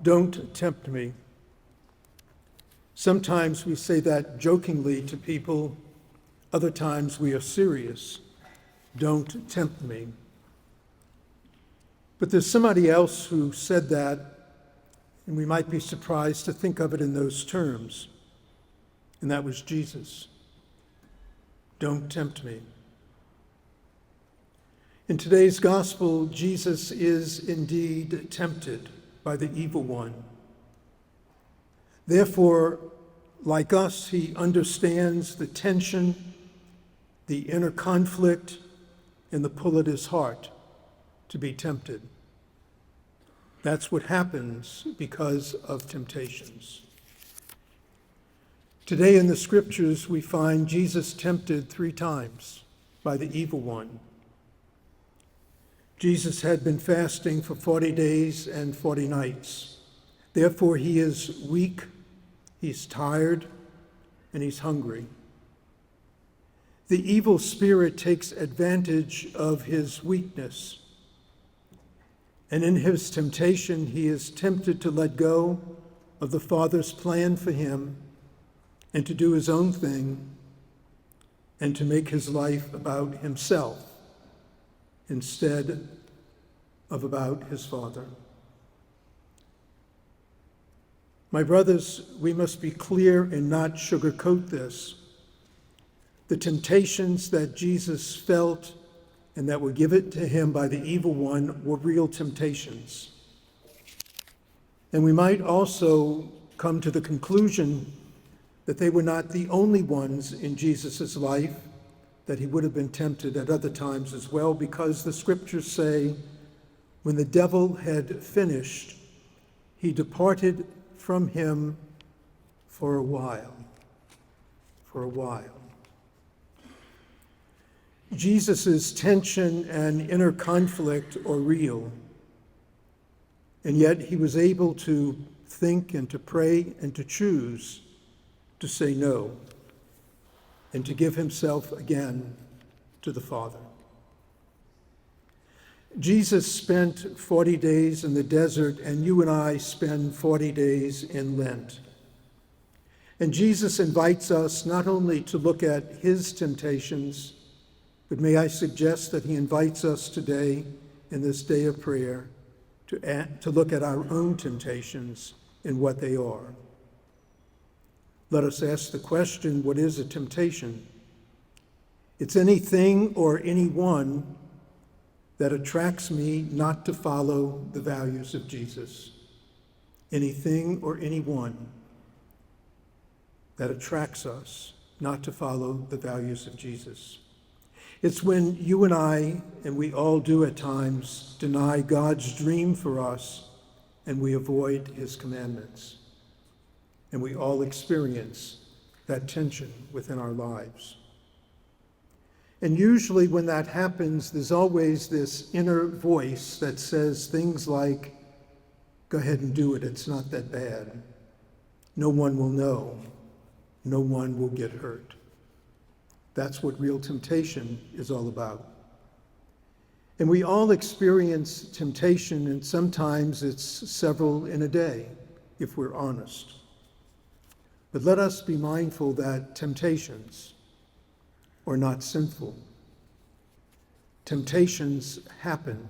Don't tempt me. Sometimes we say that jokingly to people. Other times we are serious. Don't tempt me. But there's somebody else who said that, and we might be surprised to think of it in those terms, and that was Jesus. Don't tempt me. In today's gospel, Jesus is indeed tempted by the evil one. Therefore, like us, he understands the tension, the inner conflict, and the pull at his heart to be tempted. That's what happens because of temptations. Today in the scriptures, we find Jesus tempted 3 times by the evil one. Jesus had been fasting for 40 days and 40 nights. Therefore, he is weak, he's tired, and he's hungry. The evil spirit takes advantage of his weakness. And in his temptation, he is tempted to let go of the Father's plan for him and to do his own thing and to make his life about himself instead of about his Father. My brothers, we must be clear and not sugarcoat this. The temptations that Jesus felt and that were given to him by the evil one were real temptations. And we might also come to the conclusion that they were not the only ones in Jesus' life, that he would have been tempted at other times as well, because the scriptures say, when the devil had finished, he departed from him for a while. For a while. Jesus' tension and inner conflict are real, and yet he was able to think and to pray and to choose to say no and to give himself again to the Father. Jesus spent 40 days in the desert, and you and I spend 40 days in Lent. And Jesus invites us not only to look at his temptations, but may I suggest that he invites us today in this day of prayer to look at our own temptations and what they are. Let us ask the question, what is a temptation? It's anything or anyone that attracts me not to follow the values of Jesus. Anything or anyone that attracts us not to follow the values of Jesus. It's when you and I, and we all do at times, deny God's dream for us and we avoid his commandments. And we all experience that tension within our lives. And usually when that happens, there's always this inner voice that says things like, go ahead and do it, it's not that bad. No one will know. No one will get hurt. That's what real temptation is all about. And we all experience temptation, and sometimes it's several in a day, if we're honest. But let us be mindful that temptations are not sinful. Temptations happen.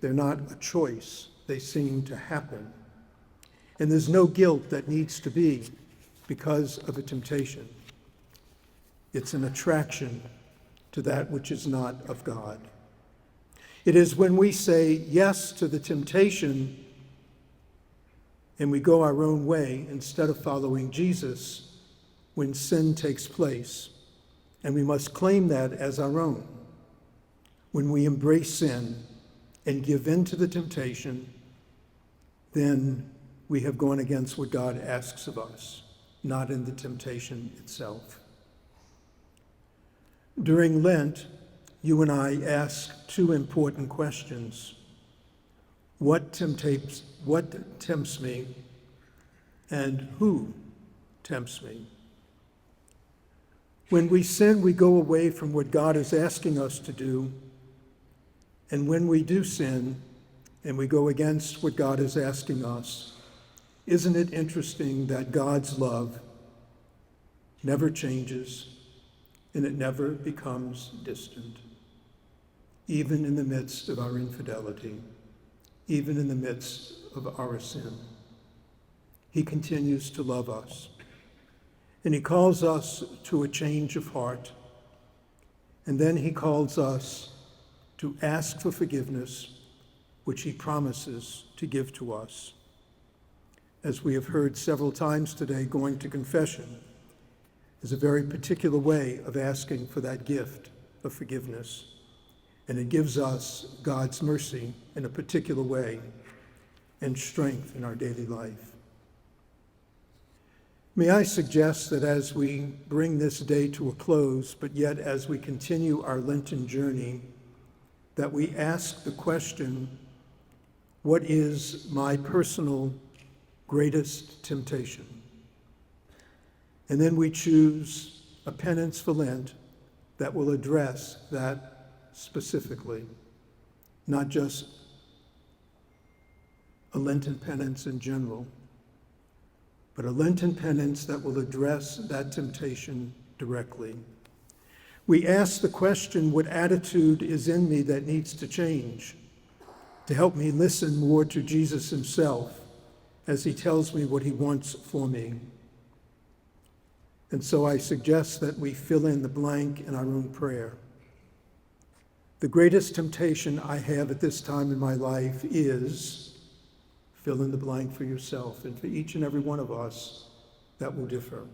They're not a choice. They seem to happen. And there's no guilt that needs to be because of a temptation. It's an attraction to that which is not of God. It is when we say yes to the temptation and we go our own way instead of following Jesus when sin takes place. And we must claim that as our own. When we embrace sin and give in to the temptation, then we have gone against what God asks of us, not in the temptation itself. During Lent, you and I ask 2 important questions. What tempts me, and who tempts me? When we sin, we go away from what God is asking us to do, and when we do sin, and we go against what God is asking us, isn't it interesting that God's love never changes and it never becomes distant, even in the midst of our infidelity, even in the midst of our sin? He continues to love us, and he calls us to a change of heart, and then he calls us to ask for forgiveness, which he promises to give to us. As we have heard several times today, going to confession is a very particular way of asking for that gift of forgiveness, and it gives us God's mercy in a particular way and strength in our daily life. May I suggest that as we bring this day to a close, but yet as we continue our Lenten journey, that we ask the question, what is my personal greatest temptation? And then we choose a penance for Lent that will address that specifically, not just a Lenten penance in general, but a Lenten penance that will address that temptation directly. We ask the question, what attitude is in me that needs to change to help me listen more to Jesus himself as he tells me what he wants for me? And so I suggest that we fill in the blank in our own prayer. The greatest temptation I have at this time in my life is, fill in the blank for yourself, and for each and every one of us, that will differ.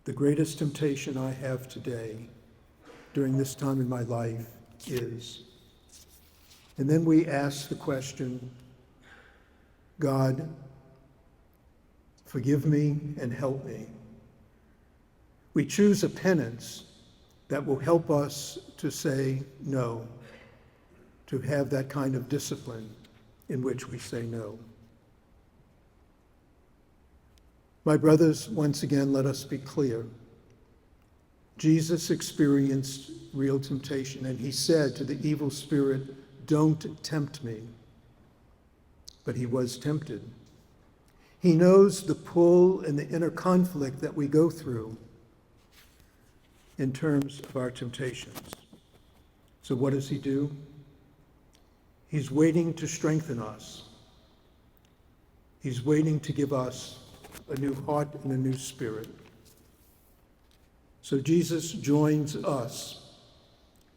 The greatest temptation I have today, during this time in my life, is. And then we ask the question, God, forgive me and help me. We choose a penance that will help us to say no, to have that kind of discipline in which we say no. My brothers, once again, let us be clear. Jesus experienced real temptation, and he said to the evil spirit, "Don't tempt me." But he was tempted. He knows the pull and the inner conflict that we go through in terms of our temptations. So what does he do? He's waiting to strengthen us. He's waiting to give us a new heart and a new spirit. So Jesus joins us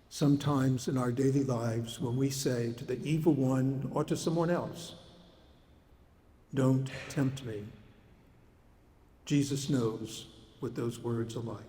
sometimes in our daily lives when we say to the evil one or to someone else, "Don't tempt me." Jesus knows what those words are like.